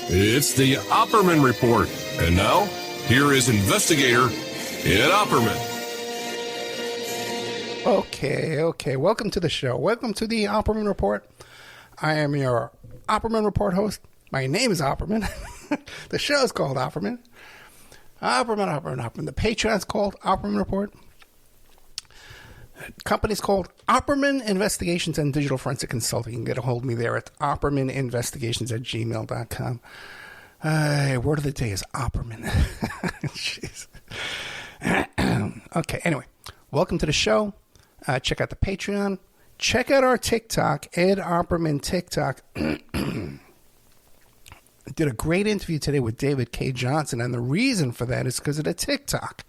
It's the Opperman Report. And now, here is investigator Ed Opperman. Okay. Welcome to the show. Welcome to the Opperman Report. I am your Opperman Report host. My name is Opperman. The show is called Opperman. Opperman. The Patreon's called Opperman Report. The company's called Opperman Investigations and Digital Forensic Consulting. You can get a hold of me there at oppermaninvestigations@gmail.com. Word of the day is Opperman. Jeez. Okay, anyway. Welcome to the show. Check out the Patreon. Check out our TikTok, Ed Opperman TikTok. Did a great interview today with David K. Johnson, and the reason for that is because of the TikTok.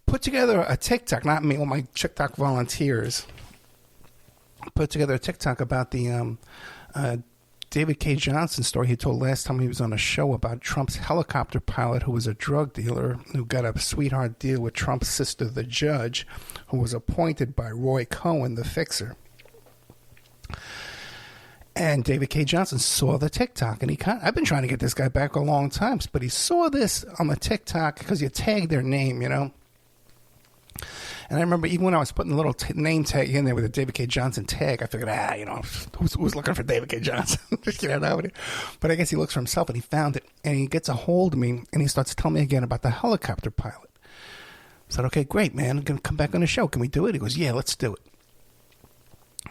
Put together a TikTok, not me, all my TikTok volunteers. Put together a TikTok about the David K. Johnson story he told last time he was on a show about Trump's helicopter pilot who was a drug dealer who got a sweetheart deal with Trump's sister, the judge, who was appointed by Roy Cohn, the fixer. And David K. Johnson saw the TikTok, and I've been trying to get this guy back a long time, but he saw this on the TikTok because you tag their name, you know. And I remember even when I was putting the little name tag in there with a David K. Johnson tag, I figured, who's looking for David K. Johnson? But I guess he looks for himself, and he found it, and he gets a hold of me, and he starts telling me again about the helicopter pilot. I said, okay, great, man. I'm going to come back on the show. Can we do it? He goes, yeah, let's do it.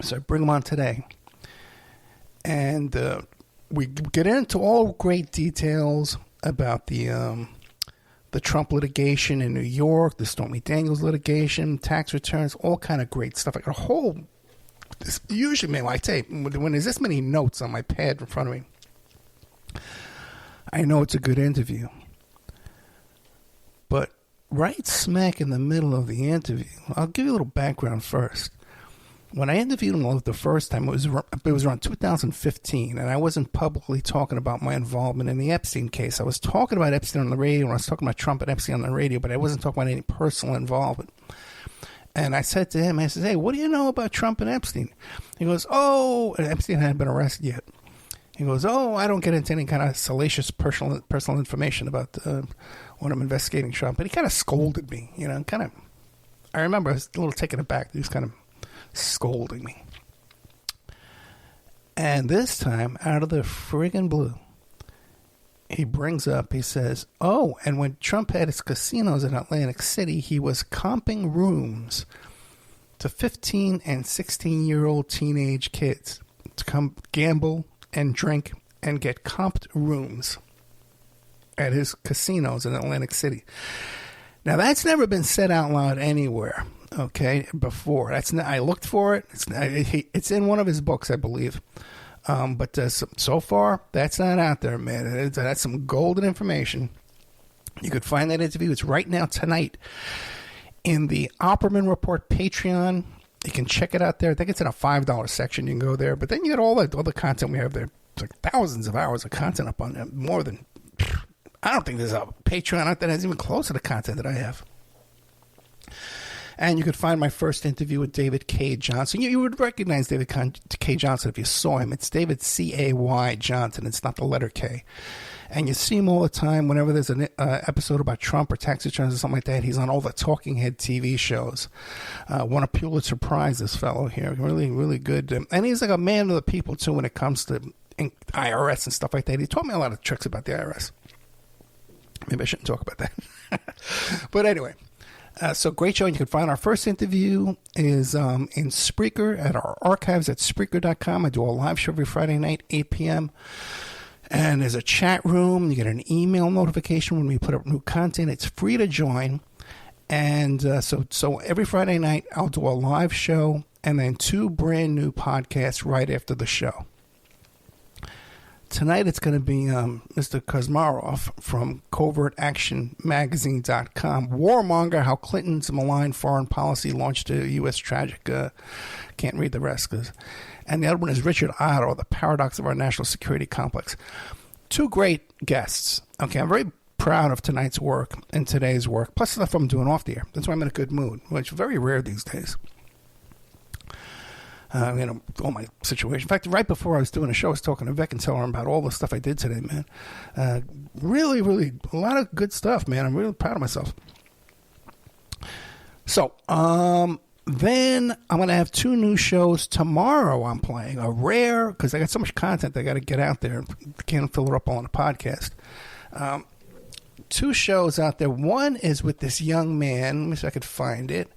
So I bring him on today. And we get into all great details about the Trump litigation in New York, the Stormy Daniels litigation, tax returns, all kind of great stuff. I got a whole... Usually, man, I tell you, when there's this many notes on my pad in front of me, I know it's a good interview. But right smack in the middle of the interview, I'll give you a little background first. When I interviewed him the first time, it was around 2015, and I wasn't publicly talking about my involvement in the Epstein case. I was talking about Epstein on the radio, and I was talking about Trump and Epstein on the radio, but I wasn't talking about any personal involvement. And I said to him, I said, hey, what do you know about Trump and Epstein? He goes, and Epstein hadn't been arrested yet. He goes, I don't get into any kind of salacious personal information about when I'm investigating Trump. But he kind of scolded me, you know, I remember I was a little taken aback. He was kind of scolding me. And this time, out of the friggin' blue, he says, and when Trump had his casinos in Atlantic City, he was comping rooms to 15 and 16-year-old teenage kids to come gamble and drink and get comped rooms at his casinos in Atlantic City. Now, that's never been said out loud anywhere. Okay, before I looked for it. It's in one of his books, I believe. But so far, that's not out there, man. That's some golden information. You could find that interview. It's right now tonight in the Opperman Report Patreon. You can check it out there. I think it's in a $5 section. You can go there. But then you get all the content we have there. It's like thousands of hours of content up on there. More than I don't think there's a Patreon out there that's even close to the content that I have. And you could find my first interview with David K. Johnson. You would recognize David K. Johnson if you saw him. It's David C-A-Y Johnson. It's not the letter K. And you see him all the time whenever there's an episode about Trump or tax returns or something like that. He's on all the talking head TV shows. Won a Pulitzer Prize, this fellow here. Really, really good. And he's like a man of the people, too, when it comes to IRS and stuff like that. He taught me a lot of tricks about the IRS. Maybe I shouldn't talk about that. But anyway. So great show. You can find our first interview is in Spreaker at our archives at Spreaker.com. I do a live show every Friday night, 8 p.m. And there's a chat room. You get an email notification when we put up new content. It's free to join. And so every Friday night, I'll do a live show and then 2 brand new podcasts right after the show. Tonight it's going to be Mr. Kuzmarov from CovertActionMagazine.com. Warmonger, how Clinton's malign foreign policy launched a U.S. tragic. Can't read the rest. And the other one is Richard Otto, The Paradox of Our National Security Complex. 2 great guests. Okay, I'm very proud of tonight's work and today's work, plus stuff I'm doing off the air. That's why I'm in a good mood, which is very rare these days. all my situation. In fact, right before I was doing a show, I was talking to Vic and telling her about all the stuff I did today, man. Really, really, a lot of good stuff, man. I'm really proud of myself. So, then I'm going to have 2 new shows tomorrow. I'm playing a rare, because I got so much content I got to get out there. Can't fill it up all on a podcast. 2 shows out there. One is with this young man. Let me see if I could find it.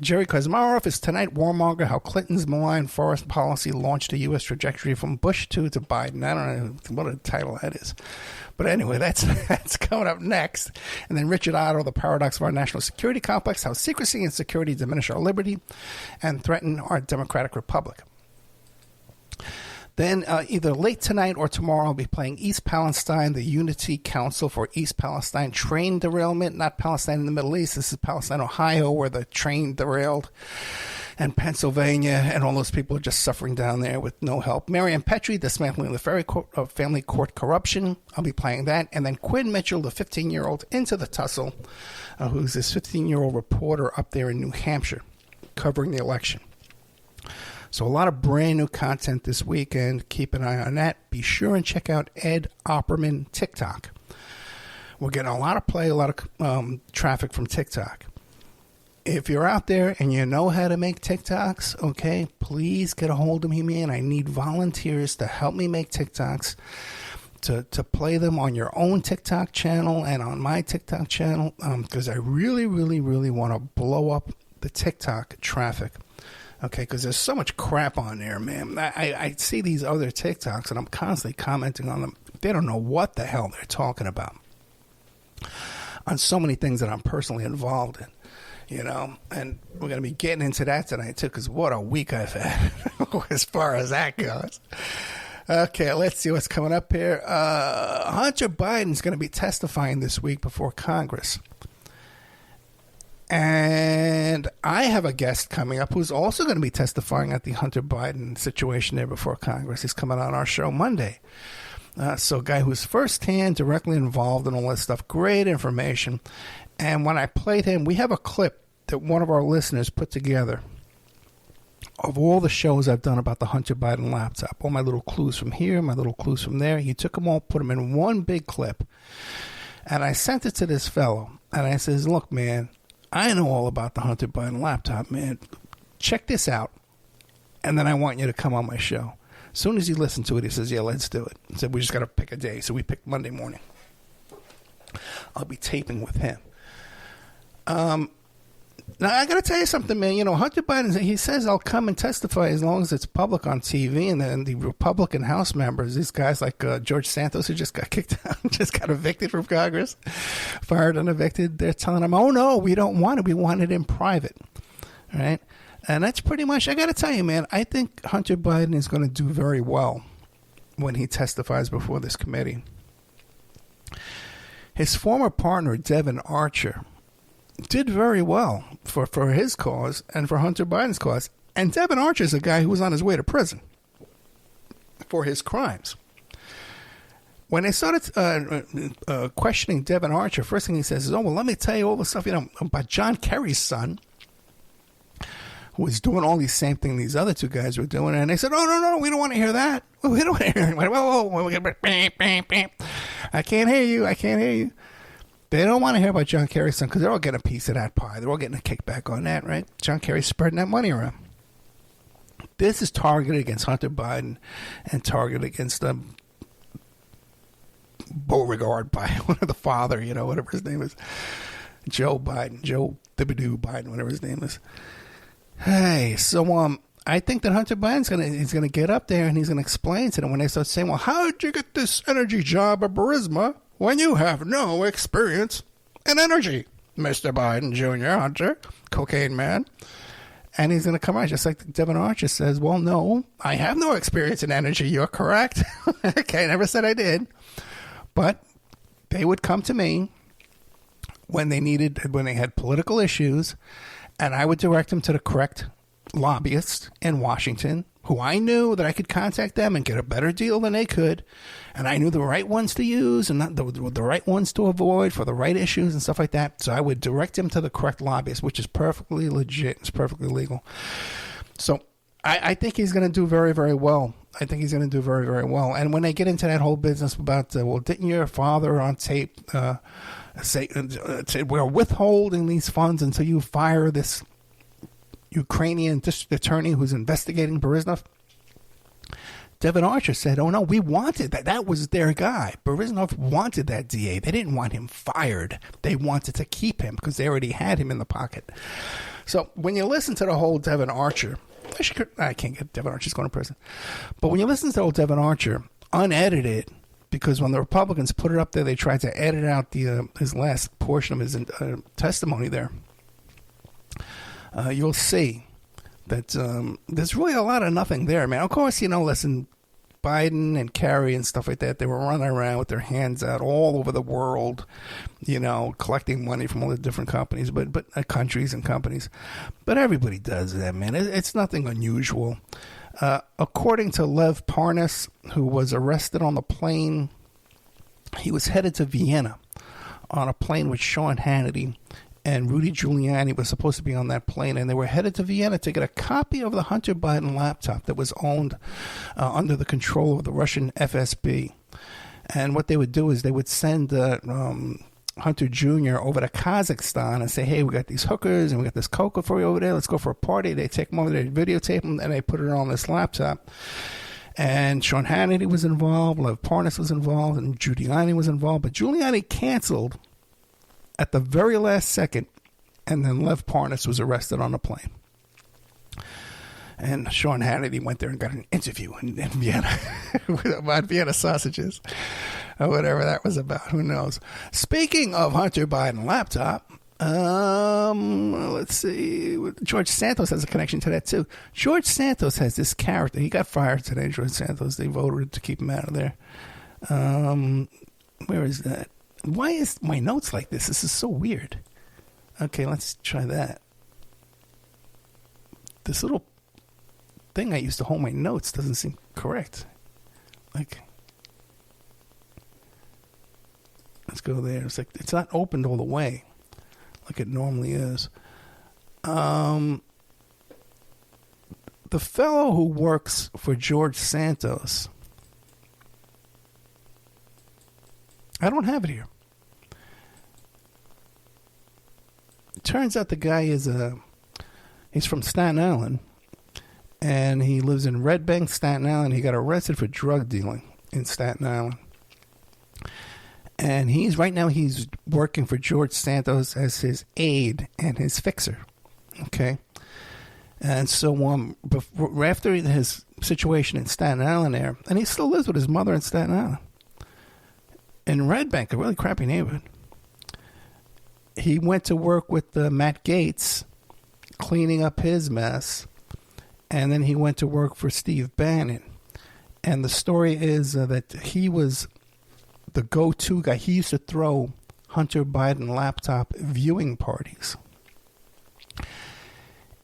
Jerry Kuzmarov is tonight. Warmonger, how Clinton's malign foreign policy launched a U.S. trajectory from Bush to Biden. I don't know what a title that is. But anyway, that's coming up next. And then Richard Otto, the paradox of our national security complex, how secrecy and security diminish our liberty and threaten our democratic republic. Then either late tonight or tomorrow, I'll be playing East Palestine, the Unity Council for East Palestine train derailment. Not Palestine in the Middle East. This is Palestine, Ohio, where the train derailed. And Pennsylvania, and all those people are just suffering down there with no help. Marianne Petrie, dismantling the family court corruption. I'll be playing that. And then Quinn Mitchell, the 15-year-old, into the tussle, who's this 15-year-old reporter up there in New Hampshire, covering the election. So a lot of brand new content this weekend. Keep an eye on that. Be sure and check out Ed Opperman TikTok. We're getting a lot of play, a lot of traffic from TikTok. If you're out there and you know how to make TikToks, okay, please get a hold of me, man. I need volunteers to help me make TikToks, to play them on your own TikTok channel and on my TikTok channel, because I really, really, really want to blow up the TikTok traffic. Okay, because there's so much crap on there, man. I see these other TikToks, and I'm constantly commenting on them. They don't know what the hell they're talking about on so many things that I'm personally involved in, And we're going to be getting into that tonight, too, because what a week I've had as far as that goes. Okay, let's see what's coming up here. Hunter Biden's going to be testifying this week before Congress. And I have a guest coming up who's also going to be testifying at the Hunter Biden situation there before Congress. He's coming on our show Monday. So a guy who's firsthand, directly involved in all this stuff. Great information. And when I played him, we have a clip that one of our listeners put together of all the shows I've done about the Hunter Biden laptop. All my little clues from here, my little clues from there. He took them all, put them in one big clip. And I sent it to this fellow. And I says, look, man, I know all about the Hunter Biden laptop, man. Check this out. And then I want you to come on my show. As soon as he listened to it, he says, yeah, let's do it. He said, we just got to pick a day. So we picked Monday morning. I'll be taping with him. Now, I got to tell you something, man. Hunter Biden, he says I'll come and testify as long as it's public on TV. And then the Republican House members, these guys like George Santos, who just got kicked out, just got evicted from Congress, fired and evicted, they're telling him, oh, no, we don't want it. We want it in private. All right? And that's pretty much, I got to tell you, man, I think Hunter Biden is going to do very well when he testifies before this committee. His former partner, Devin Archer, did very well for his cause and for Hunter Biden's cause. And Devin Archer is a guy who was on his way to prison for his crimes. When they started questioning Devin Archer, first thing he says is, oh, well, let me tell you all the stuff about John Kerry's son, who was doing all these same things these other 2 guys were doing. And they said, oh, no, we don't want to hear that. We don't want to hear it. Whoa. I can't hear you. They don't want to hear about John Kerry's son because they're all getting a piece of that pie. They're all getting a kickback on that, right? John Kerry's spreading that money around. This is targeted against Hunter Biden and targeted against Beauregard Biden, the father, whatever his name is. Joe Thibodeau Biden, whatever his name is. Hey, so I think that Hunter Biden's gonna get up there and he's gonna explain to them when they start saying, well, how'd you get this energy job at Burisma when you have no experience in energy, Mr. Biden Jr., Hunter, cocaine man? And he's going to come out just like Devin Archer says, well, no, I have no experience in energy. You're correct. Okay, I never said I did. But they would come to me when they had political issues, and I would direct them to the correct lobbyists in Washington who I knew that I could contact them and get a better deal than they could. And I knew the right ones to use and not the right ones to avoid for the right issues and stuff like that. So I would direct him to the correct lobbyist, which is perfectly legit. It's perfectly legal. So I think he's going to do very, very well. I think he's going to do very, very well. And when they get into that whole business about, well, didn't your father on tape say we're withholding these funds until you fire this Ukrainian district attorney who's investigating Burisnov? Devin Archer said, oh, no, we wanted that. That was their guy. Burisnov wanted that DA. They didn't want him fired. They wanted to keep him because they already had him in the pocket. So when you listen to the whole Devin Archer, I can't get Devin Archer's going to prison. But when you listen to the whole Devin Archer, unedited, because when the Republicans put it up there, they tried to edit out his last portion of his testimony there. You'll see that there's really a lot of nothing there, man. Of course, listen, Biden and Kerry and stuff like that, they were running around with their hands out all over the world, collecting money from all the different companies, but countries and companies. But everybody does that, man. It's nothing unusual. According to Lev Parnas, who was arrested on the plane, he was headed to Vienna on a plane with Sean Hannity. And Rudy Giuliani was supposed to be on that plane, and they were headed to Vienna to get a copy of the Hunter Biden laptop that was owned under the control of the Russian FSB. And what they would do is they would send Hunter Jr. over to Kazakhstan and say, hey, we got these hookers and we got this coca for you over there. Let's go for a party. They take them over, they videotape them, and they put it on this laptop. And Sean Hannity was involved, Lev Parnas was involved, and Giuliani was involved. But Giuliani canceled at the very last second, and then Lev Parnas was arrested on the plane. And Sean Hannity went there and got an interview in Vienna about Vienna sausages or whatever that was about. Who knows? Speaking of Hunter Biden laptop, let's see. George Santos has a connection to that too. George Santos has this character. He got fired today, George Santos. They voted to keep him out of there. Where is that? Why is my notes like this? This is so weird. Okay, let's try that. This little thing I used to hold my notes doesn't seem correct. Let's go there. It's like it's not opened all the way like it normally is. The fellow who works for George Santos, I don't have it here. Turns out the guy he's from Staten Island, and he lives in Red Bank, Staten Island. He got arrested for drug dealing in Staten Island. And he's working for George Santos as his aide and his fixer. Okay. And so after his situation in Staten Island there, and he still lives with his mother in Staten Island, in Red Bank, a really crappy neighborhood, he went to work with Matt Gaetz, cleaning up his mess, and then he went to work for Steve Bannon. And the story is that he was the go-to guy. He used to throw Hunter Biden laptop viewing parties.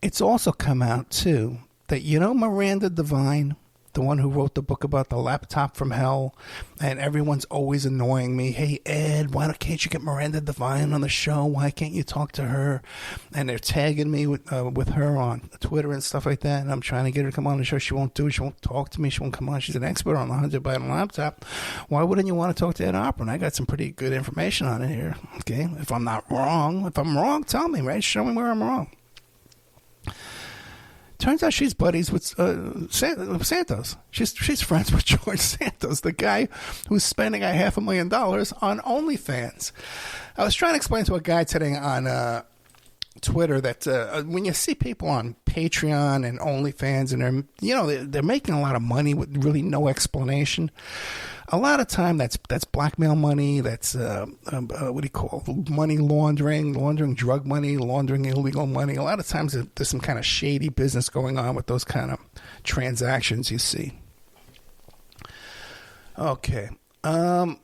It's also come out, too, that Miranda Devine, the one who wrote the book about the laptop from hell, and everyone's always annoying me. Hey, Ed, can't you get Miranda Devine on the show? Why can't you talk to her? And they're tagging me with her on Twitter and stuff like that, and I'm trying to get her to come on the show. She won't do it. She won't talk to me. She won't come on. She's an expert on the Hunter Biden laptop. Why wouldn't you want to talk to Ed Opera? And I got some pretty good information on it here, okay? If I'm not wrong. If I'm wrong, tell me, right? Show me where I'm wrong. Turns out she's buddies with Santos. She's friends with George Santos, the guy who's spending $500,000 on OnlyFans. I was trying to explain to a guy today on Twitter that when you see people on Patreon and OnlyFans and they're making a lot of money with really no explanation. A lot of time that's blackmail money. That's money laundering drug money, laundering illegal money. A lot of times there's some kind of shady business going on with those kind of transactions you see. Okay. By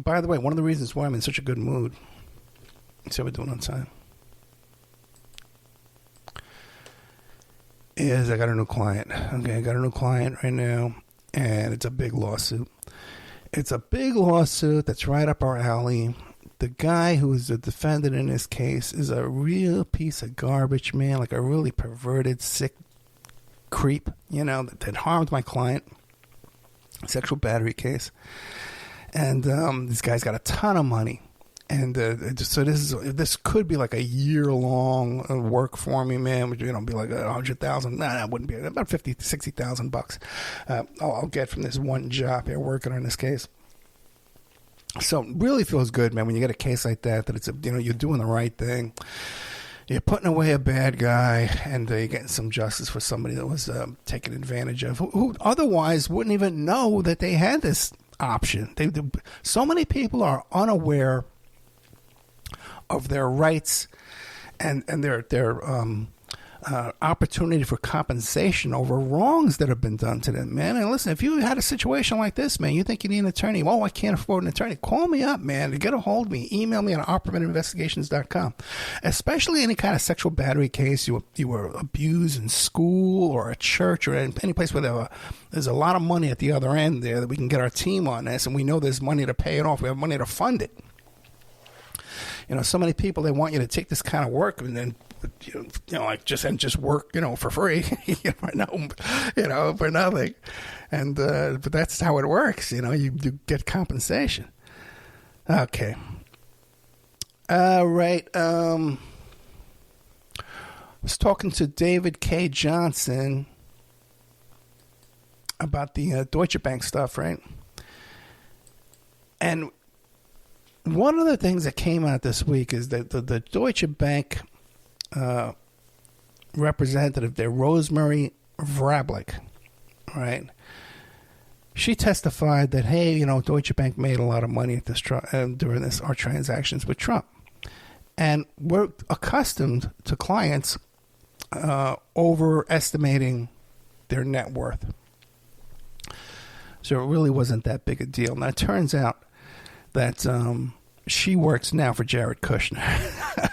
the way, one of the reasons why I'm in such a good mood. Let's see how we're doing on time. is I got a new client. Okay, I got a new client right now, and it's a big lawsuit. It's a big lawsuit that's right up our alley. The guy who is the defendant in this case is a real piece of garbage, man, like a really perverted, sick creep, that harmed my client. Sexual battery case. And this guy's got a ton of money. And so this could be like a year-long work for me, man. Which, be like $100,000. Nah, that wouldn't be about $50,000-$60,000 I'll get from this one job here working on this case. So it really feels good, man, when you get a case like that it's you're doing the right thing. You're putting away a bad guy, and you're getting some justice for somebody that was taken advantage of, who otherwise wouldn't even know that they had this option. So many people are unaware of their rights and their opportunity for compensation over wrongs that have been done to them, man. And listen, if you had a situation like this, man, you think you need an attorney. Oh, I can't afford an attorney. Call me up, man. Get a hold of me. Email me at oppermaninvestigations.com. Especially any kind of sexual battery case you were abused in school or a church or any place where there's a lot of money at the other end there that we can get our team on this, and we know there's money to pay it off. We have money to fund it. So many people, they want you to take this kind of work and then, just work, for free, for nothing. And, but that's how it works. You get compensation. Okay. All right. I was talking to David K. Johnson about the Deutsche Bank stuff, right? And one of the things that came out this week is that the Deutsche Bank representative there, Rosemary Vrablic, right? She testified that, hey, Deutsche Bank made a lot of money at this during our transactions with Trump. And we're accustomed to clients overestimating their net worth. So it really wasn't that big a deal. Now, it turns out that she works now for Jared Kushner.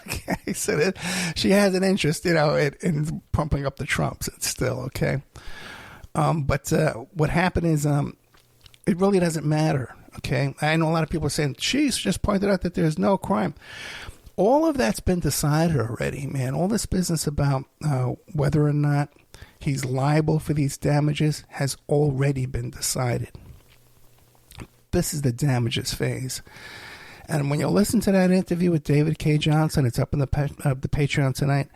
Okay, so that she has an interest, in pumping up the Trumps still, okay? But what happened is it really doesn't matter, okay? I know a lot of people are saying, she's just pointed out that there's no crime. All of that's been decided already, man. All this business about whether or not he's liable for these damages has already been decided. This is the damages phase. And when you listen to that interview with David K. Johnson, it's up in the Patreon tonight.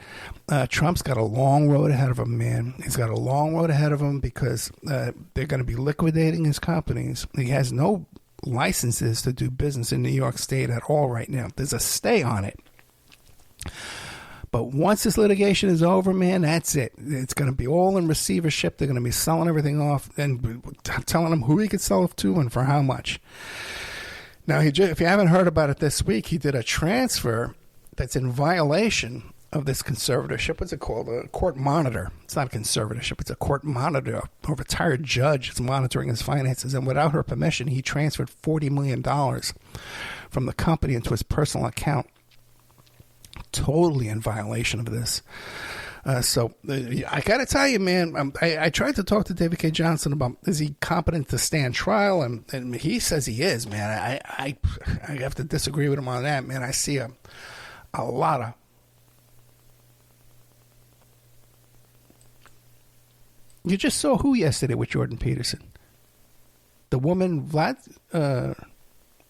Trump's got a long road ahead of him, man. He's got a long road ahead of him because they're going to be liquidating his companies. He has no licenses to do business in New York State at all right now. There's a stay on it. But once this litigation is over, man, that's it. It's going to be all in receivership. They're going to be selling everything off and telling him who he could sell it to and for how much. Now, if you haven't heard about it this week, he did a transfer that's in violation of this conservatorship. What's it called? A court monitor. It's not a conservatorship. It's a court monitor. A retired judge is monitoring his finances. And without her permission, he transferred $40 million from the company into his personal account. Totally in violation of this. So I got to tell you, man, I tried to talk to David K. Johnson about, is he competent to stand trial? And he says he is, man. I have to disagree with him on that, man. I see a lot of... You just saw who yesterday with Jordan Peterson? The woman, Rosemary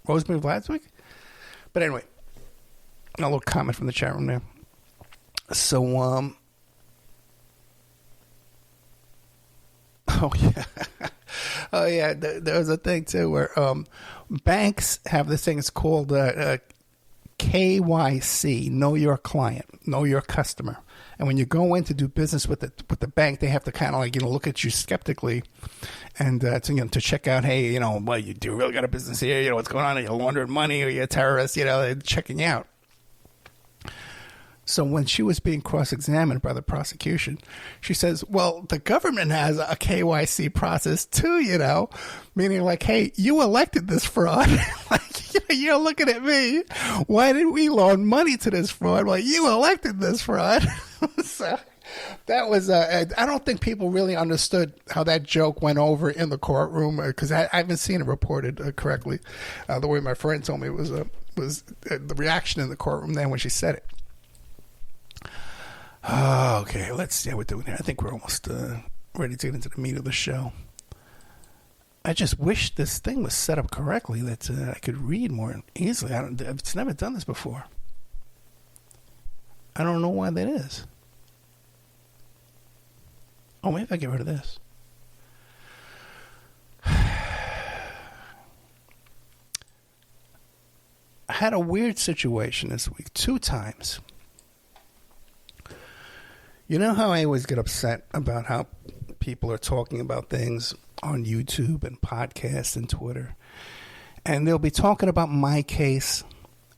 Vladswick? But anyway, a little comment from the chat room there. So, there was a thing too where banks have this thing. It's called KYC, Know Your Client, Know Your Customer. And when you go in to do business with the bank, they have to kind of look at you skeptically, and to check out, hey, well, you do really got a business here? What's going on? Are you laundering money? Are you a terrorist? They're checking you out. So when she was being cross-examined by the prosecution, she says, well, the government has a KYC process too, meaning hey, you elected this fraud. You're looking at me. Why did we loan money to this fraud? Well, you elected this fraud. So That was, I don't think people really understood how that joke went over in the courtroom because I haven't seen it reported correctly. The way my friend told me it was the reaction in the courtroom then when she said it. Okay, let's see how we're doing here. I think we're almost ready to get into the meat of the show. I just wish this thing was set up correctly that I could read more easily. It's never done this before. I don't know why that is. Oh, maybe if I get rid of this. I had a weird situation this week, 2 times. You know how I always get upset about how people are talking about things on YouTube and podcasts and Twitter, and they'll be talking about my case,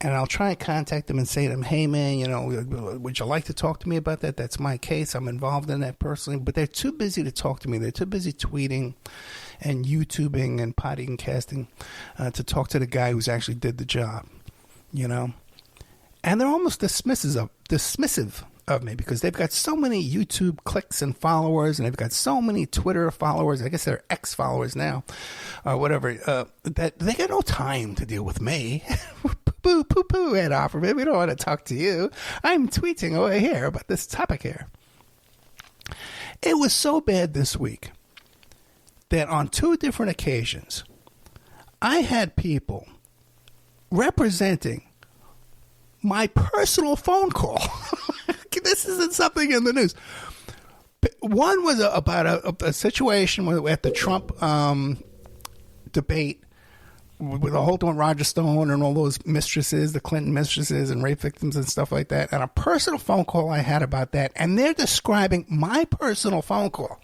and I'll try and contact them and say to them, hey man, you know, would you like to talk to me about that? That's my case. I'm involved in that personally, but they're too busy to talk to me. They're too busy tweeting and YouTubing and podcasting to talk to the guy who's actually did the job, you know, and they're almost dismissive of me because they've got so many YouTube clicks and followers, and they've got so many Twitter followers. I guess they're ex-followers now, or whatever. That they got no time to deal with me. Poo, Ed Offerman. We don't want to talk to you. I'm tweeting over here about this topic here. It was so bad this week that on 2 different occasions, I had people representing my personal phone call. This isn't something in the news. One was about a situation at the Trump debate with the whole thing with Roger Stone and all those mistresses, the Clinton mistresses and rape victims and stuff like that, and a personal phone call I had about that, and they're describing my personal phone call.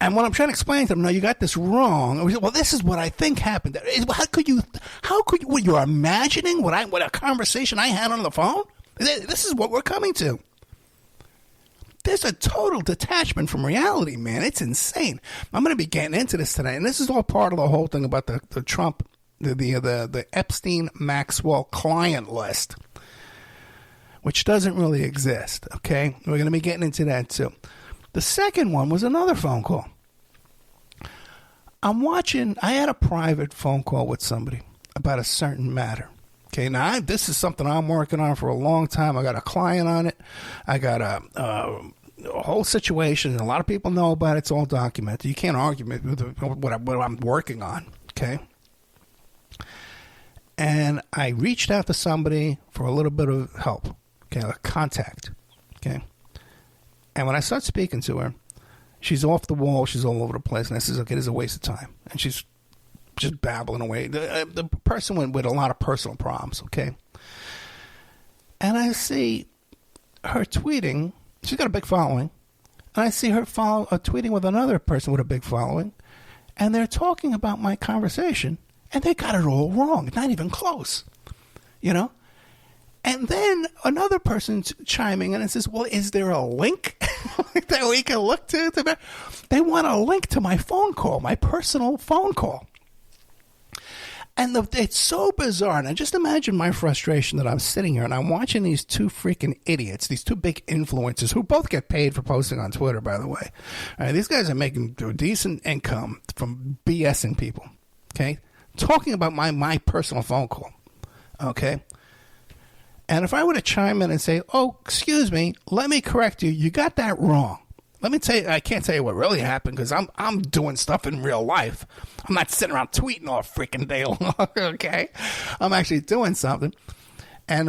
And when I'm trying to explain to them, no, you got this wrong. Well, this is what I think happened. How could you, what you're imagining what a conversation I had on the phone? This is what we're coming to. There's a total detachment from reality, man. It's insane. I'm going to be getting into this tonight, and this is all part of the whole thing about the Trump, the Epstein Maxwell client list, which doesn't really exist, okay? We're going to be getting into that, too. The second one was another phone call. I had a private phone call with somebody about a certain matter. Okay, now this is something I'm working on for a long time. I got a client on it. I got a whole situation, and a lot of people know about it. It's all documented. You can't argue with what I'm working on, okay? And I reached out to somebody for a little bit of help, okay, a contact, okay? And when I start speaking to her, she's off the wall. She's all over the place. And I says, okay, this is a waste of time. And she's just babbling away. The person went with a lot of personal problems, okay? And I see her tweeting. She's got a big following. And I see her tweeting with another person with a big following. And they're talking about my conversation. And they got it all wrong. Not even close. You know? And then another person's chiming in and says, well, is there a link that we can look to? They want a link to my phone call, my personal phone call. And it's so bizarre. And I just imagine my frustration that I'm sitting here and I'm watching these 2 freaking idiots, these 2 big influencers who both get paid for posting on Twitter, by the way. All right, these guys are making a decent income from BSing people, okay? Talking about my personal phone call, okay? And if I were to chime in and say, oh, excuse me, let me correct you. You got that wrong. Let me tell you, I can't tell you what really happened because I'm doing stuff in real life. I'm not sitting around tweeting all freaking day long, okay? I'm actually doing something. And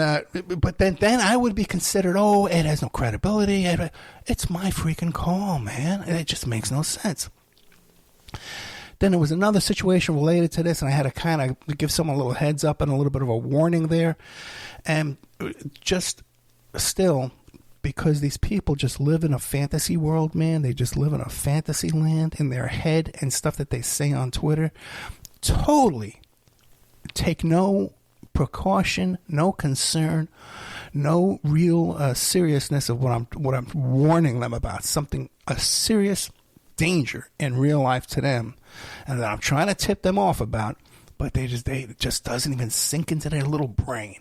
but then I would be considered, oh, it has no credibility. It's my freaking call, man. It just makes no sense. Then there was another situation related to this, and I had to kind of give someone a little heads up and a little bit of a warning there. And just still, because these people just live in a fantasy world, man. They just live in a fantasy land in their head and stuff that they say on Twitter. Totally take no precaution, no concern, no real seriousness of what I'm warning them about. A serious danger in real life to them, and that I'm trying to tip them off about, but they just doesn't even sink into their little brain.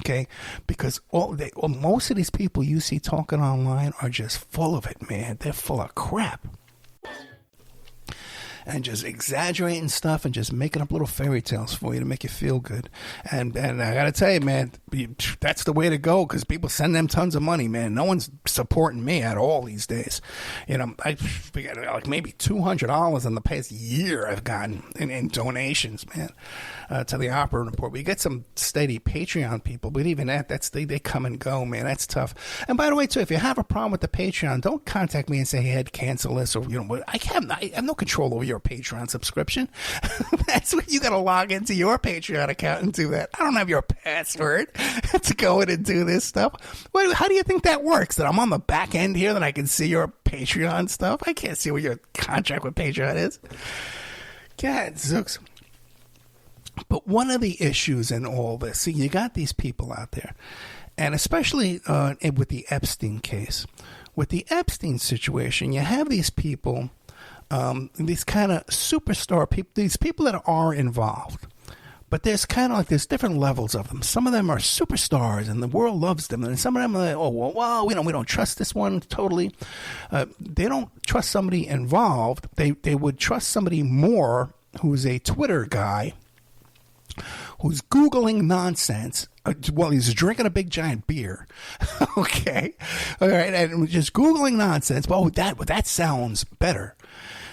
Okay, because most of these people you see talking online are just full of it, man. They're full of crap. And just exaggerating stuff and just making up little fairy tales for you to make you feel good. And I got to tell you, man, that's the way to go, because people send them tons of money, man. No one's supporting me at all these days. You know, we got like maybe $200 in the past year I've gotten in donations, man, to the Opera Report. We get some steady Patreon people, but even they come and go, man. That's tough. And by the way, too, if you have a problem with the Patreon, don't contact me and say, hey, I'd cancel this, or, you know, I have no control over your Patreon subscription. That's what you got to log into your Patreon account and do that. I don't have your password to go in and do this stuff. How do you think that works? That I'm on the back end here, that I can see your Patreon stuff? I can't see what your contract with Patreon is. God, Zooks. But one of the issues in all this, see, you got these people out there, and especially with the Epstein case, with the Epstein situation, you have these people, these kind of superstar people, these people that are involved. But there's kind of like, there's different levels of them. Some of them are superstars and the world loves them. And some of them are like, oh, well, we don't trust this one totally. They don't trust somebody involved. They would trust somebody more who's a Twitter guy, who's Googling nonsense. Well, he's drinking a big giant beer. Okay. All right. And just Googling nonsense. Well, that sounds better.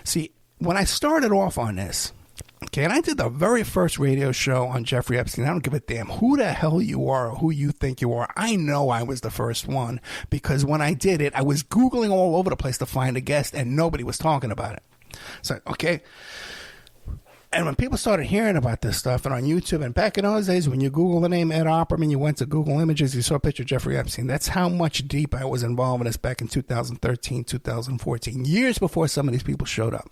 See, when I started off on this, okay, and I did the very first radio show on Jeffrey Epstein. I don't give a damn who the hell you are or who you think you are. I know I was the first one, because when I did it, I was Googling all over the place to find a guest, and nobody was talking about it. So, okay. And when people started hearing about this stuff, and on YouTube, and back in those days, when you Google the name Ed Opperman, you went to Google Images, you saw a picture of Jeffrey Epstein. That's how much deep I was involved in this back in 2013, 2014, years before some of these people showed up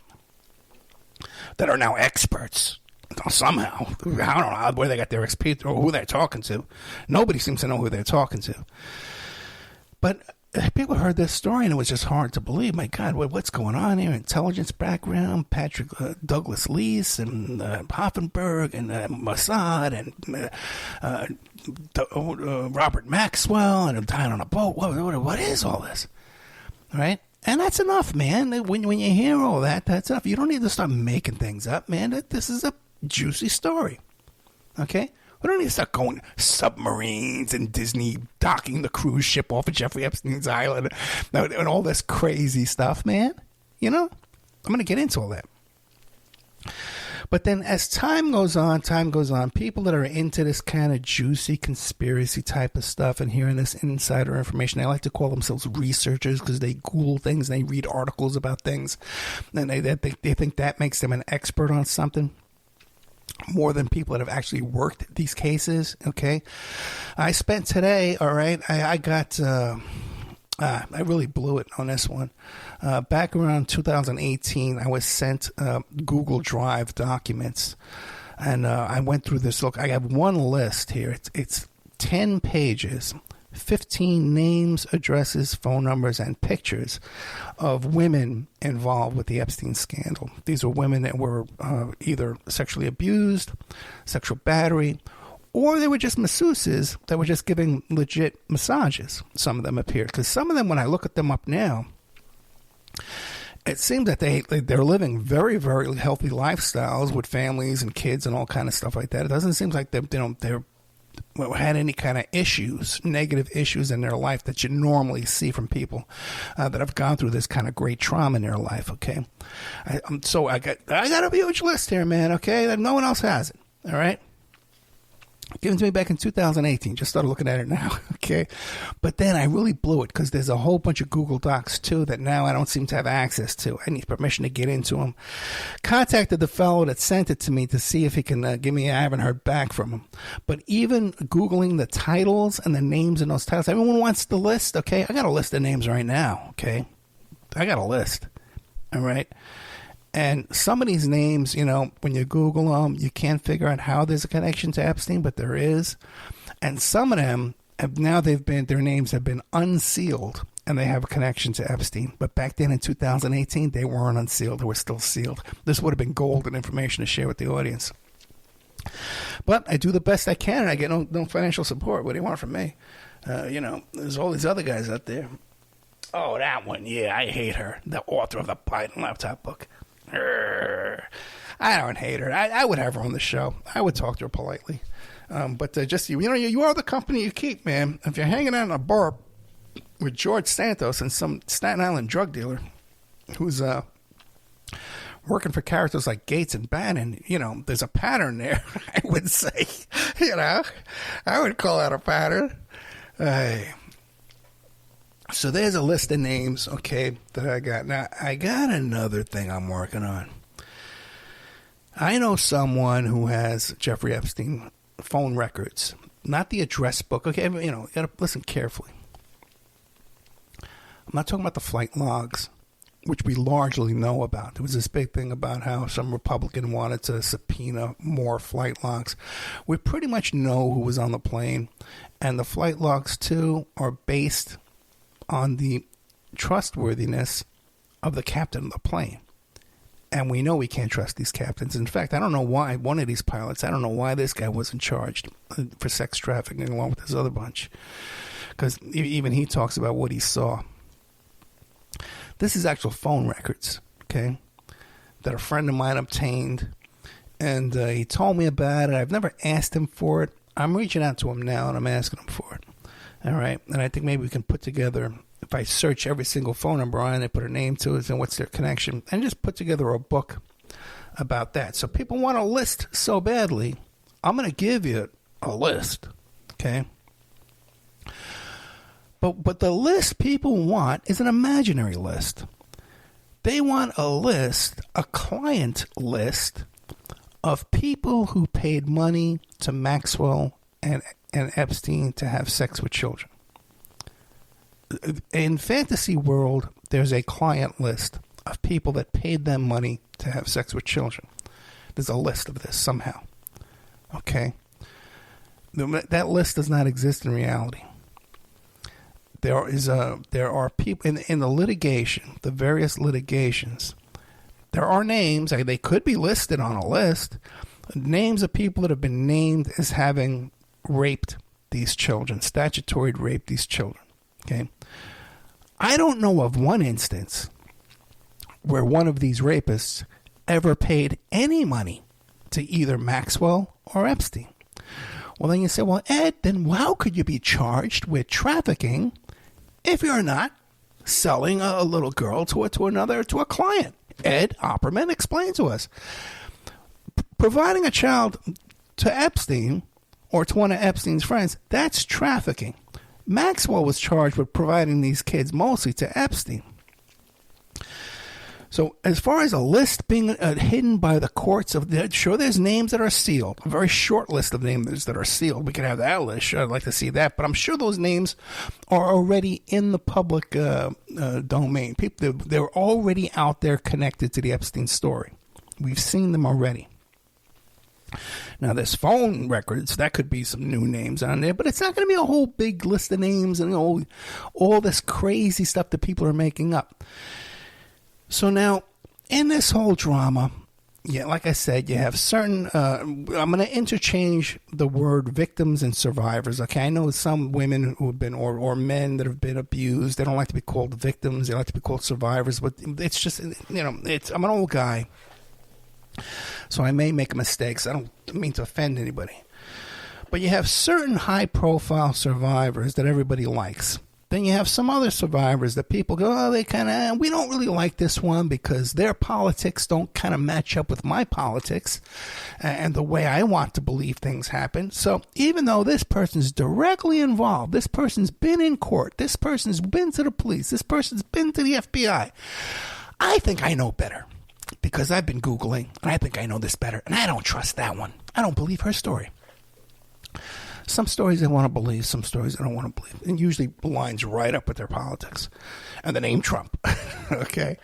that are now experts. Somehow, I don't know where they got their expertise or who they're talking to. Nobody seems to know who they're talking to. But people heard this story, and it was just hard to believe. My God, what's going on here? Intelligence background, Patrick Douglas Lease, and Hoffenberg, and Mossad, and Robert Maxwell, and dying on a boat. What is all this? All right? And that's enough, man. When you hear all that, that's enough. You don't need to start making things up, man. This is a juicy story. Okay? We don't need to start going submarines and Disney docking the cruise ship off of Jeffrey Epstein's island and all this crazy stuff, man. You know? I'm going to get into all that. But then as time goes on, people that are into this kind of juicy conspiracy type of stuff and hearing this insider information, they like to call themselves researchers because they Google things and they read articles about things. And they think that makes them an expert on something more than people that have actually worked these cases. Okay. I spent today, all right, I got... I really blew it on this one. Back around 2018, I was sent Google Drive documents, and I went through this. Look, I have one list here. It's 10 pages, 15 names, addresses, phone numbers, and pictures of women involved with the Epstein scandal. These are women that were either sexually abused, sexual battery, or they were just masseuses that were just giving legit massages. Some of them appeared. Because some of them, when I look at them up now, it seems that they're living very, very healthy lifestyles with families and kids and all kind of stuff like that. It doesn't seem like they're had any kind of issues, negative issues in their life that you normally see from people that have gone through this kind of great trauma in their life, okay? I got a huge list here, man, okay? That no one else has it, all right? Given to me back in 2018. Just started looking at it now, okay? But then I really blew it because there's a whole bunch of Google Docs, too, that now I don't seem to have access to. I need permission to get into them. Contacted the fellow that sent it to me to see if he can give me... I haven't heard back from him. But even Googling the titles and the names in those titles, everyone wants the list, okay? I got a list of names right now, okay? I got a list, all right? And some of these names, you know, when you Google them, you can't figure out how there's a connection to Epstein, but there is. And some of them their names have been unsealed, and they have a connection to Epstein. But back then in 2018, they weren't unsealed; they were still sealed. This would have been golden information to share with the audience. But I do the best I can, and I get no financial support. What do you want from me? There's all these other guys out there. Oh, that one, yeah, I hate her. The author of the Biden laptop book. I don't hate her. I would have her on the show. I would talk to her politely. But you are the company you keep, man. If you're hanging out in a bar with George Santos and some Staten Island drug dealer who's working for characters like Gates and Bannon, there's a pattern there, I would say. I would call out a pattern. So there's a list of names, okay, that I got. Now, I got another thing I'm working on. I know someone who has Jeffrey Epstein phone records, not the address book. Okay, you got to listen carefully. I'm not talking about the flight logs, which we largely know about. There was this big thing about how some Republican wanted to subpoena more flight logs. We pretty much know who was on the plane, and the flight logs, too, are based on the trustworthiness of the captain of the plane. And we know we can't trust these captains. In fact, I don't know why one of these pilots, I don't know why this guy wasn't charged for sex trafficking along with this other bunch. Because even he talks about what he saw. This is actual phone records, okay, that a friend of mine obtained. And he told me about it. I've never asked him for it. I'm reaching out to him now, and I'm asking him for it. All right, and I think maybe we can put together, if I search every single phone number on it, put a name to it, and what's their connection, and just put together a book about that. So people want a list so badly, I'm going to give you a list, okay? But the list people want is an imaginary list. They want a list, a client list, of people who paid money to Maxwell and Epstein to have sex with children. In fantasy world, there's a client list of people that paid them money to have sex with children. There's a list of this somehow. Okay? That list does not exist in reality. There are people in the litigation, the various litigations. There are names, they could be listed on a list, names of people that have been named as having raped these children, statutory raped these children. Okay, I don't know of one instance where one of these rapists ever paid any money to either Maxwell or Epstein. Well, then you say, well, Ed, then how could you be charged with trafficking if you're not selling a little girl to a client? Ed Opperman explained to us. Providing a child to Epstein or to one of Epstein's friends, that's trafficking. Maxwell was charged with providing these kids mostly to Epstein. So as far as a list being hidden by the courts, sure, there's names that are sealed. A very short list of names that are sealed. We could have that list. Sure, I'd like to see that. But I'm sure those names are already in the public domain. People, they're already out there connected to the Epstein story. We've seen them already. Now, there's phone records. That could be some new names on there, but it's not going to be a whole big list of names and all this crazy stuff that people are making up. So now, in this whole drama, yeah, like I said, you have certain, I'm going to interchange the word victims and survivors. Okay, I know some women who have been, or men that have been abused, they don't like to be called victims, they like to be called survivors, but it's just, I'm an old guy. So I may make mistakes. I don't mean to offend anybody. But you have certain high-profile survivors that everybody likes. Then you have some other survivors that people go, we don't really like this one because their politics don't kind of match up with my politics and the way I want to believe things happen. So even though this person's directly involved, this person's been in court, this person's been to the police, this person's been to the FBI, I think I know better. Because I've been Googling, and I think I know this better, and I don't trust that one. I don't believe her story. Some stories I want to believe, some stories I don't want to believe. And usually lines right up with their politics. And the name Trump. Okay?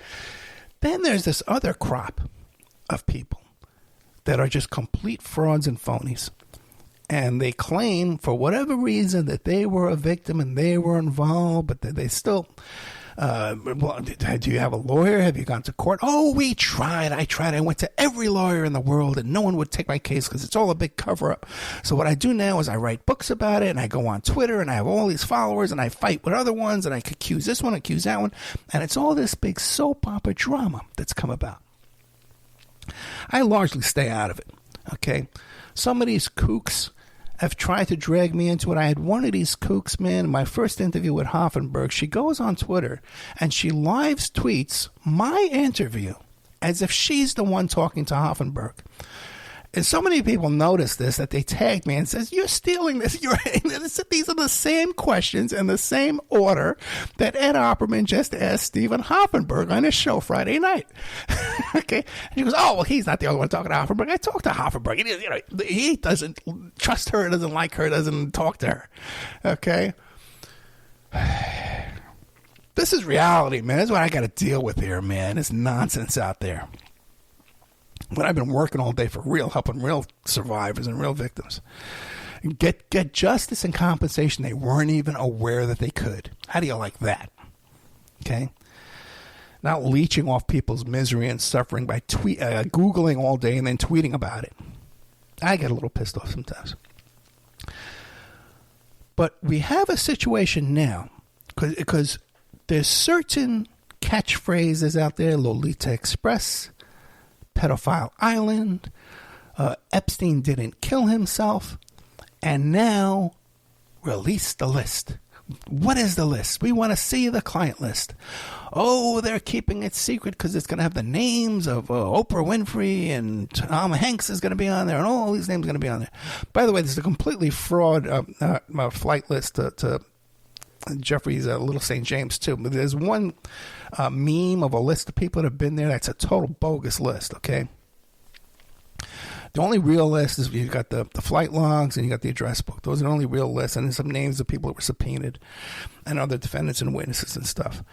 Then there's this other crop of people that are just complete frauds and phonies. And they claim, for whatever reason, that they were a victim and they were involved, but they still... Well, do you have a lawyer? Have you gone to court? Oh, we tried. I tried. I went to every lawyer in the world, and no one would take my case because it's all a big cover-up. So what I do now is I write books about it, and I go on Twitter, and I have all these followers, and I fight with other ones, and I accuse this one, accuse that one, and it's all this big soap opera drama that's come about. I largely stay out of it, okay? Some of these kooks have tried to drag me into it. I had one of these kooks, man, in my first interview with Hoffenberg. She goes on Twitter and she live tweets my interview as if she's the one talking to Hoffenberg. And so many people notice this that they tagged me and says, you're stealing this. These are the same questions in the same order that Ed Opperman just asked Stephen Hoffenberg on his show Friday night. Okay. And he goes, oh, well, he's not the only one talking to Hoffenberg. I talked to Hoffenberg. He doesn't trust her, doesn't like her, doesn't talk to her. Okay. This is reality, man. This is what I got to deal with here, man. It's nonsense out there. But I've been working all day for real, helping real survivors and real victims get justice and compensation they weren't even aware that they could. How do you like that? Okay? Not leeching off people's misery and suffering by Googling all day and then tweeting about it. I get a little pissed off sometimes. But we have a situation now because there's certain catchphrases out there, Lolita Express, Pedophile Island, Epstein didn't kill himself, and now release the list. What is the list? We want to see the client list. Oh, they're keeping it secret because it's going to have the names of Oprah Winfrey and Tom Hanks is going to be on there, and all these names are going to be on there. By the way, this is a completely fraud flight list to Jeffrey's Little St. James, too. But there's one meme of a list of people that have been there that's a total bogus list, okay? The only real list is you've got the flight logs and you got the address book. Those are the only real lists. And then some names of people that were subpoenaed and other defendants and witnesses and stuff.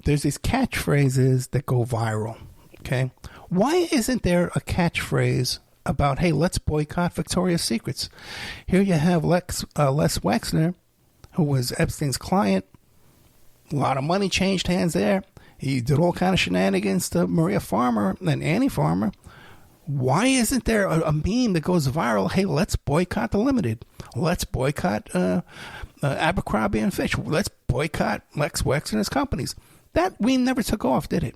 There's these catchphrases that go viral, okay? Why isn't there a catchphrase about, hey, let's boycott Victoria's Secrets? Here you have Les Wexner, who was Epstein's client. A lot of money changed hands there. He did all kind of shenanigans to Maria Farmer and Annie Farmer. Why isn't there a meme that goes viral? Hey, let's boycott the Limited. Let's boycott Abercrombie and Fitch. Let's boycott Lex Wexner's companies. That meme never took off, did it?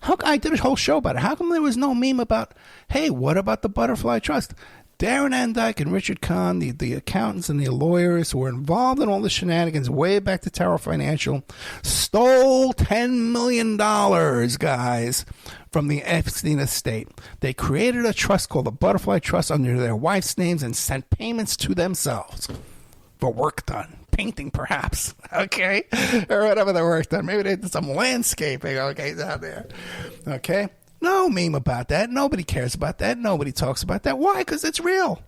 I did a whole show about it. How come there was no meme about, hey, what about the Butterfly Trust? Darren Andike and Richard Kahn, the accountants and the lawyers who were involved in all the shenanigans way back to Tower Financial, stole $10 million, guys, from the Epstein estate. They created a trust called the Butterfly Trust under their wives' names and sent payments to themselves for work done. Painting, perhaps, okay? Or whatever the work done. Maybe they did some landscaping, okay, down there, okay? No meme about that. Nobody cares about that. Nobody talks about that. Why? Because it's real.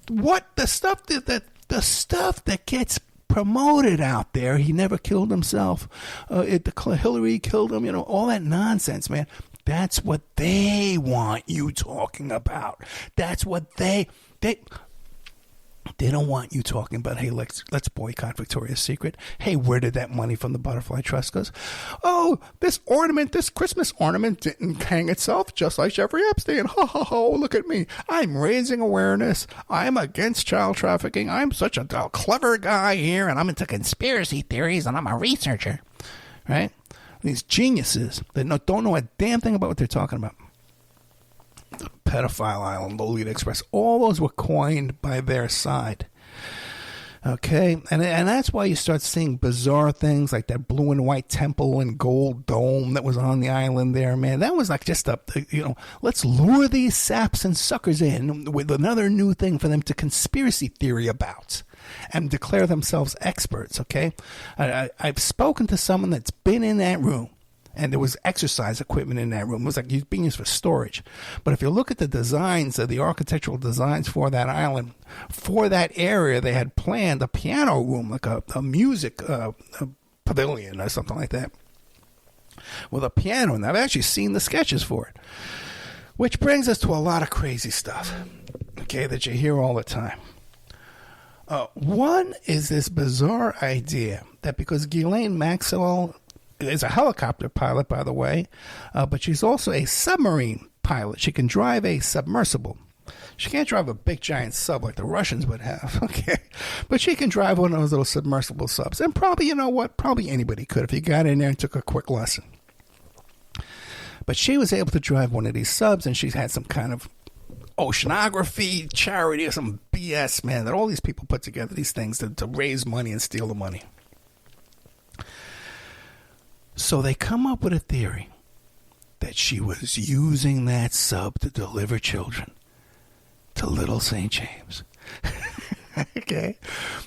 What the stuff that gets promoted out there? He never killed himself. Hillary killed him. All that nonsense, man. That's what they want you talking about. That's what they don't want you talking about, hey, let's boycott Victoria's Secret. Hey, where did that money from the Butterfly Trust go? Oh, this Christmas ornament didn't hang itself, just like Jeffrey Epstein. Ha, ha, ha, look at me. I'm raising awareness. I'm against child trafficking. I'm such a clever guy here, and I'm into conspiracy theories, and I'm a researcher. Right? These geniuses that don't know a damn thing about what they're talking about. Pedophile Island, Lolita Express, all those were coined by their side. Okay? And that's why you start seeing bizarre things like that blue and white temple and gold dome that was on the island there, man. That was like just let's lure these saps and suckers in with another new thing for them to conspiracy theory about and declare themselves experts, okay? I've spoken to someone that's been in that room. And there was exercise equipment in that room. It was like being used for storage. But if you look at the designs, the architectural designs for that island, for that area, they had planned a piano room, like a music a pavilion or something like that, with a piano. And I've actually seen the sketches for it. Which brings us to a lot of crazy stuff, okay, that you hear all the time. One is this bizarre idea that because Ghislaine Maxwell is a helicopter pilot, by the way, but she's also a submarine pilot. She can drive a submersible. She can't drive a big giant sub like the Russians would have, okay? But she can drive one of those little submersible subs. And probably, you know what, probably anybody could if you got in there and took a quick lesson. But she was able to drive one of these subs, and she's had some kind of oceanography charity or some BS, man, that all these people put together these things to raise money and steal the money. So they come up with a theory that she was using that sub to deliver children to Little St. James. Okay?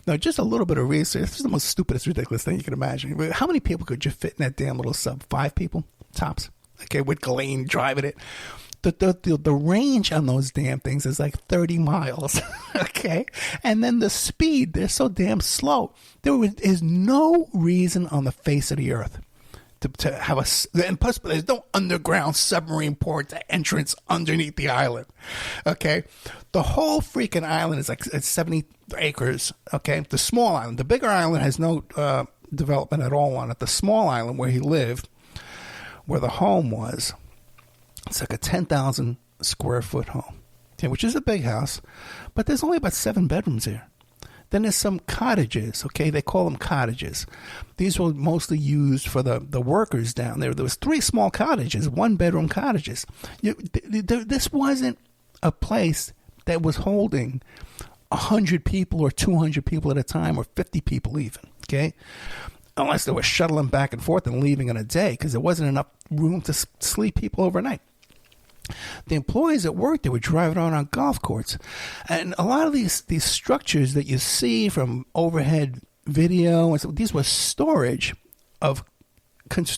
Now, just a little bit of research. This is the most stupidest, ridiculous thing you can imagine. How many people could you fit in that damn little sub? 5 people? Tops. Okay, with Ghislaine driving it. The range on those damn things is like 30 miles. Okay? And then the speed, they're so damn slow. There is no reason on the face of the earth to have and plus there's no underground submarine port entrance underneath the island. Okay, the whole freaking island is like it's 70 acres. Okay, the small island, the bigger island has no development at all on it. The small island where he lived, where the home was, it's like a 10,000 square foot home, okay, which is a big house, but there's only about 7 bedrooms here. Then there's some cottages, okay? They call them cottages. These were mostly used for the workers down there. There was 3 small cottages, 1-bedroom cottages. This wasn't a place that was holding 100 people or 200 people at a time or 50 people even, okay? Unless they were shuttling back and forth and leaving in a day because there wasn't enough room to sleep people overnight. The employees at work, they were driving around on golf courts. And a lot of these structures that you see from overhead video, and so these were storage of,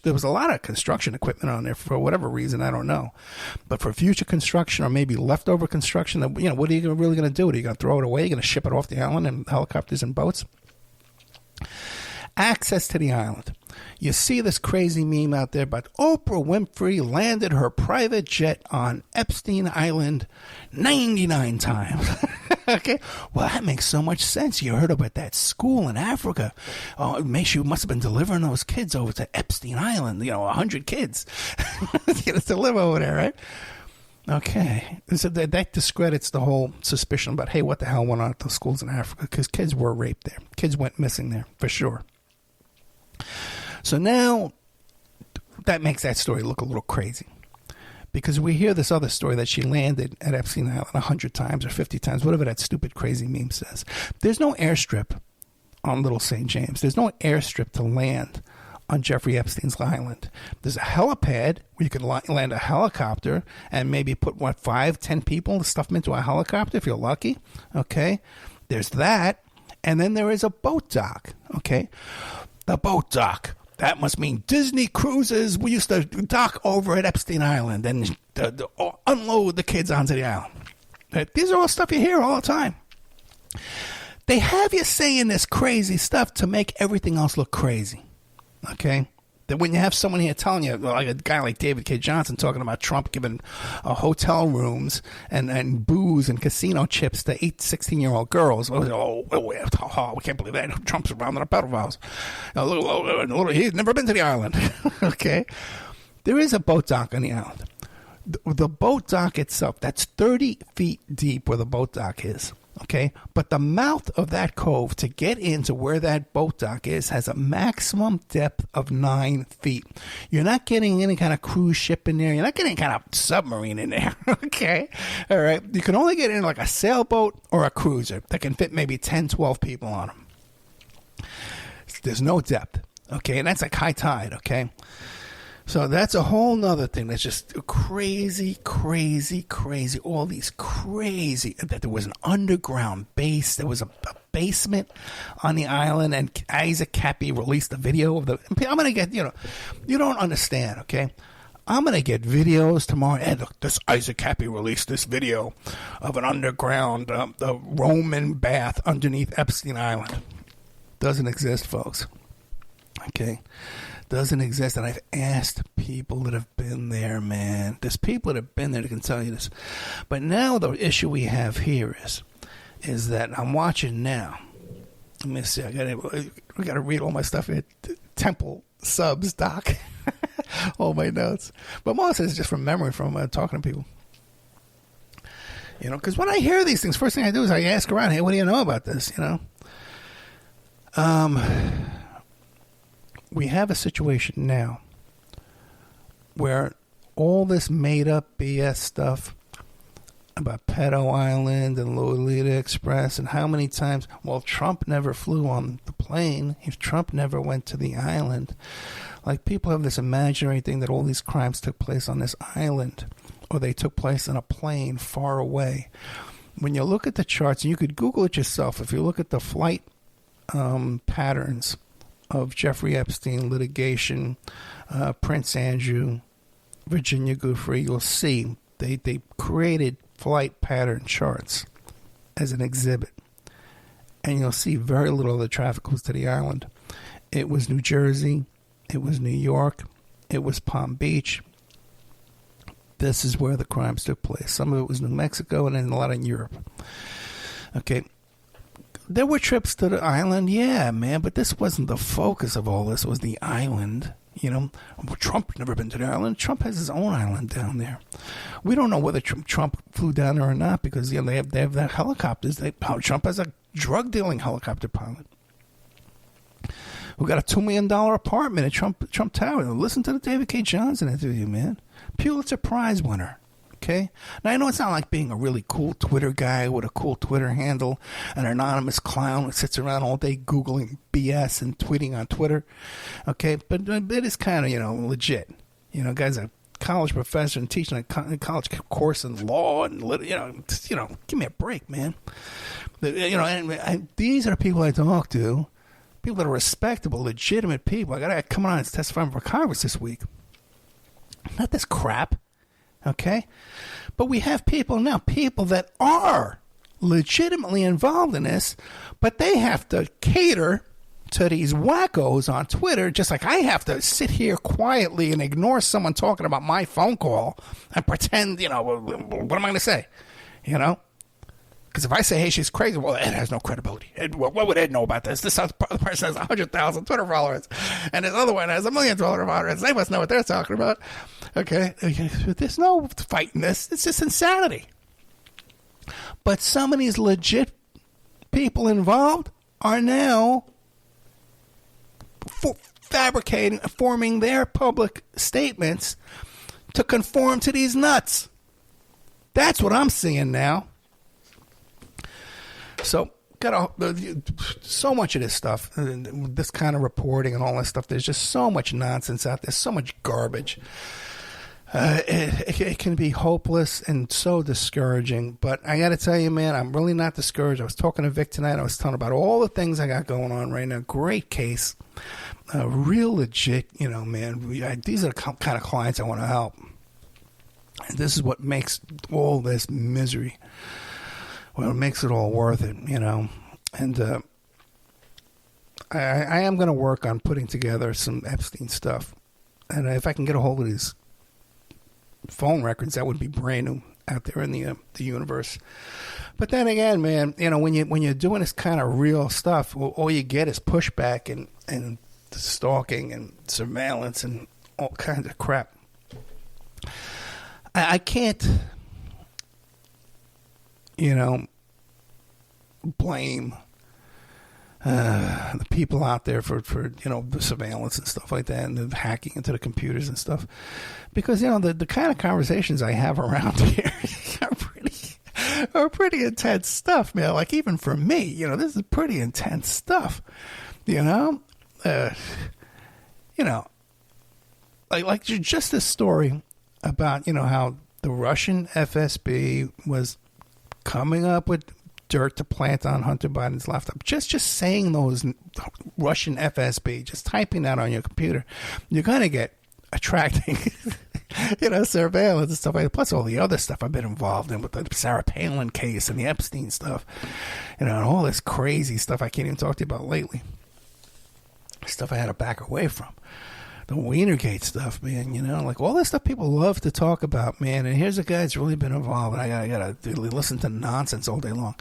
there was a lot of construction equipment on there for whatever reason, I don't know. But for future construction or maybe leftover construction, you know, what are you really going to do? Are you going to throw it away? Are you going to ship it off the island in helicopters and boats? Access to the island. You see this crazy meme out there about Oprah Winfrey landed her private jet on Epstein Island 99 times. Okay, well, that makes so much sense. You heard about that school in Africa. Oh, she must have been delivering those kids over to Epstein Island. 100 kids to live over there, right? Okay, so that discredits the whole suspicion about, hey, what the hell went on at those schools in Africa? Because kids were raped there. Kids went missing there, for sure. So now that makes that story look a little crazy because we hear this other story that she landed at Epstein Island 100 times or 50 times, whatever that stupid crazy meme says. There's no airstrip on Little St. James. There's no airstrip to land on Jeffrey Epstein's island. There's a helipad where you can land a helicopter and maybe put, 5-10 people, stuff them into a helicopter if you're lucky. Okay, there's that. And then there is a boat dock. Okay, the boat dock. That must mean Disney cruises. We used to dock over at Epstein Island and unload the kids onto the island. These are all stuff you hear all the time. They have you saying this crazy stuff to make everything else look crazy. Okay? That when you have someone here telling you, like a guy like David K. Johnson talking about Trump giving hotel rooms and booze and casino chips to 16-year-old girls. We can't believe that. Trump's rounding up pedophiles. He's never been to the island. Okay? There is a boat dock on the island. The boat dock itself, that's 30 feet deep where the boat dock is. Okay, but the mouth of that cove to get into where that boat dock is has a maximum depth of 9 feet. You're not getting any kind of cruise ship in there. You're not getting any kind of submarine in there. Okay, all right. You can only get in like a sailboat or a cruiser that can fit maybe 10, 12 people on them. There's no depth. Okay, and that's like high tide. Okay. So that's a whole nother thing that's just crazy. All these crazy, that there was an underground base. There was a basement on the island, and Isaac Cappy released a video of the, I'm going to get, you don't understand, okay? I'm going to get videos tomorrow. Hey, look, this Isaac Cappy released this video of an underground the Roman bath underneath Epstein Island. Doesn't exist, folks. Okay? Doesn't exist. And I've asked people that have been there, man. There's people that have been there that can tell you this. But now the issue we have here is that I'm watching now Let me see. We gotta read all my stuff at Temple Subs Doc. All my notes. But most of it's just from memory from talking to people. You know, because when I hear these things, first thing I do is I ask around, hey, what do you know about this? You know? We have a situation now where all this made-up BS stuff about Pedo Island and Lolita Express and how many times, well, Trump never flew on the plane. Trump never went to the island. Like, people have this imaginary thing that all these crimes took place on this island, or they took place on a plane far away. When you look at the charts, and you could Google it yourself, if you look at the flight patterns of Jeffrey Epstein litigation, Prince Andrew, Virginia Giuffre, you'll see they created flight pattern charts as an exhibit. And you'll see very little of the traffic was to the island. It was New Jersey. It was New York. It was Palm Beach. This is where the crimes took place. Some of it was New Mexico and then a lot in Europe. Okay. There were trips to the island, yeah, man, but this wasn't the focus of all this. It was the island, you know. Well, Trump's never been to the island. Trump has his own island down there. We don't know whether Trump flew down there or not because, you know, they have their helicopters. Trump has a drug-dealing helicopter pilot who got a $2 million apartment at Trump Tower. Listen to the David K. Johnson interview, man. Pulitzer Prize winner. Okay? Now, I know it's not like being a really cool Twitter guy with a cool Twitter handle, an anonymous clown who sits around all day Googling BS and tweeting on Twitter. Okay? But it is kind of, you know, legit. You know, guy's a college professor and teaching a college course in law and, you know, give me a break, man. You know, and these are the people I talk to. People that are respectable, legitimate people. I got to come on and testify for Congress this week. Not this crap. Okay? But we have people now, people that are legitimately involved in this, but they have to cater to these wackos on Twitter, just like I have to sit here quietly and ignore someone talking about my phone call and pretend, you know, what am I going to say? You know? Because if I say, hey, she's crazy, well, Ed has no credibility. What would Ed know about this? This other person has 100,000 Twitter followers, and this other one has 1 million Twitter followers. They must know what they're talking about. Okay? There's no fighting this. It's just insanity. But some of these legit people involved are now forming their public statements to conform to these nuts. That's what I'm seeing now. So, so much of this stuff, this kind of reporting and all that stuff, there's just so much nonsense out there, so much garbage. It can be hopeless and so discouraging. But I got to tell you, man, I'm really not discouraged. I was talking to Vic tonight. I was telling about all the things I got going on right now. Great case. Real legit, you know, man. These are the kind of clients I want to help. And this is what makes all this misery. Well, it makes it all worth it, you know. And I am going to work on putting together some Epstein stuff. And if I can get a hold of these phone records, that would be brand new out there in the universe. But then again, man, you know, when you're doing this kind of real stuff, well, all you get is pushback and stalking and surveillance and all kinds of crap. I can't, you know, blame the people out there for you know, the surveillance and stuff like that and the hacking into the computers and stuff, because, you know, the kind of conversations I have around here are pretty intense stuff, man. Like, even for me, you know, this is pretty intense stuff, you know. You know, like just this story about, you know, how the Russian FSB was coming up with dirt to plant on Hunter Biden's laptop. Just saying those Russian FSB, just typing that on your computer, you're going to get attracting, you know, surveillance and stuff like that. Plus all the other stuff I've been involved in with the Sarah Palin case and the Epstein stuff, you know, and all this crazy stuff I can't even talk to you about lately. Stuff I had to back away from. The Wienergate stuff, man, you know, like all this stuff people love to talk about, man. And here's a guy that's really been involved, and I gotta listen to nonsense all day long.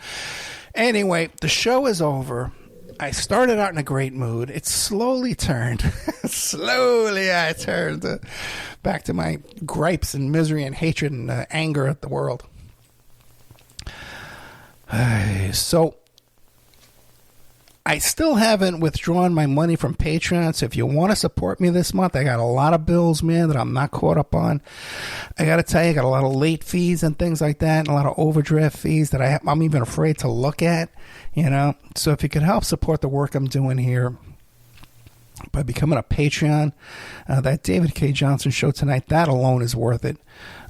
Anyway, the show is over. I started out in a great mood. It slowly turned. Slowly I turned back to my gripes and misery and hatred and anger at the world. So I still haven't withdrawn my money from Patreon, so if you want to support me this month, I got a lot of bills, man, that I'm not caught up on. I got to tell you, I got a lot of late fees and things like that, and a lot of overdraft fees that I'm even afraid to look at, you know. So if you could help support the work I'm doing here by becoming a Patreon, that David K. Johnson show tonight, that alone is worth it.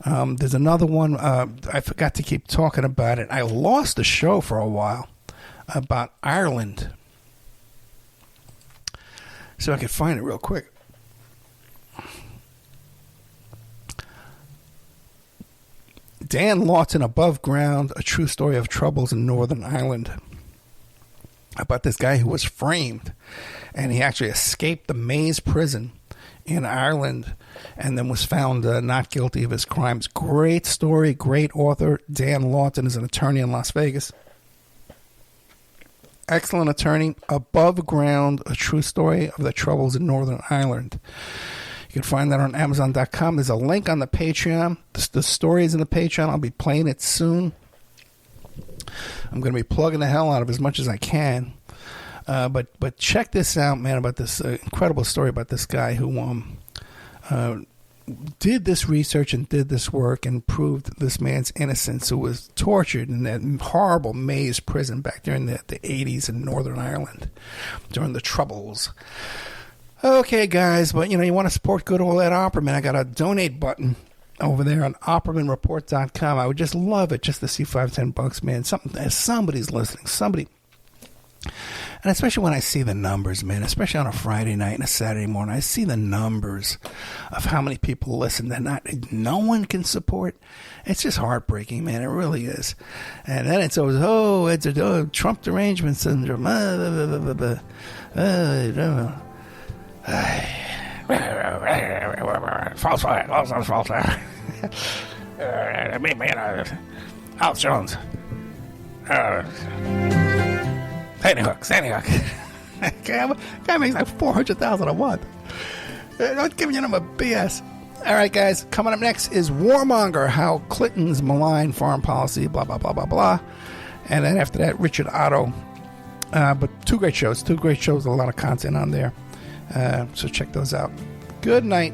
There's another one, I forgot to keep talking about it. I lost the show for a while about Ireland. So I could find it real quick. Dan Lawton, Above Ground, A True Story of Troubles in Northern Ireland. About this guy who was framed, and he actually escaped the Maze prison in Ireland and then was found not guilty of his crimes. Great story, great author. Dan Lawton is an attorney in Las Vegas. Excellent attorney. Above Ground, A True Story of the Troubles in Northern Ireland. You can find that on Amazon.com. There's a link on the Patreon. The story is in the Patreon. I'll be playing it soon. I'm going to be plugging the hell out of as much as I can. But check this out, man, about this incredible story about this guy who did this research and did this work and proved this man's innocence, who was tortured in that horrible Maze prison back during the 80s in Northern Ireland during the Troubles. Okay, guys, but you want to support good old Ed Opperman. I got a donate button over there on OppermanReport.com. I would just love it just to see $5-10, man. Somebody's listening. Somebody. And especially when I see the numbers, man, especially on a Friday night and a Saturday morning, I see the numbers of how many people listen that no one can support. It's just heartbreaking, man. It really is. And then it's always, it's a Trump derangement syndrome. False flag. Alex Jones. Sandy Hook. Guy makes like $400,000 a month. Don't give him a BS. All right, guys. Coming up next is Warmonger, how Clinton's malign foreign policy, blah, blah, blah, blah, blah. And then after that, Richard Otto. But two great shows, a lot of content on there. So check those out. Good night.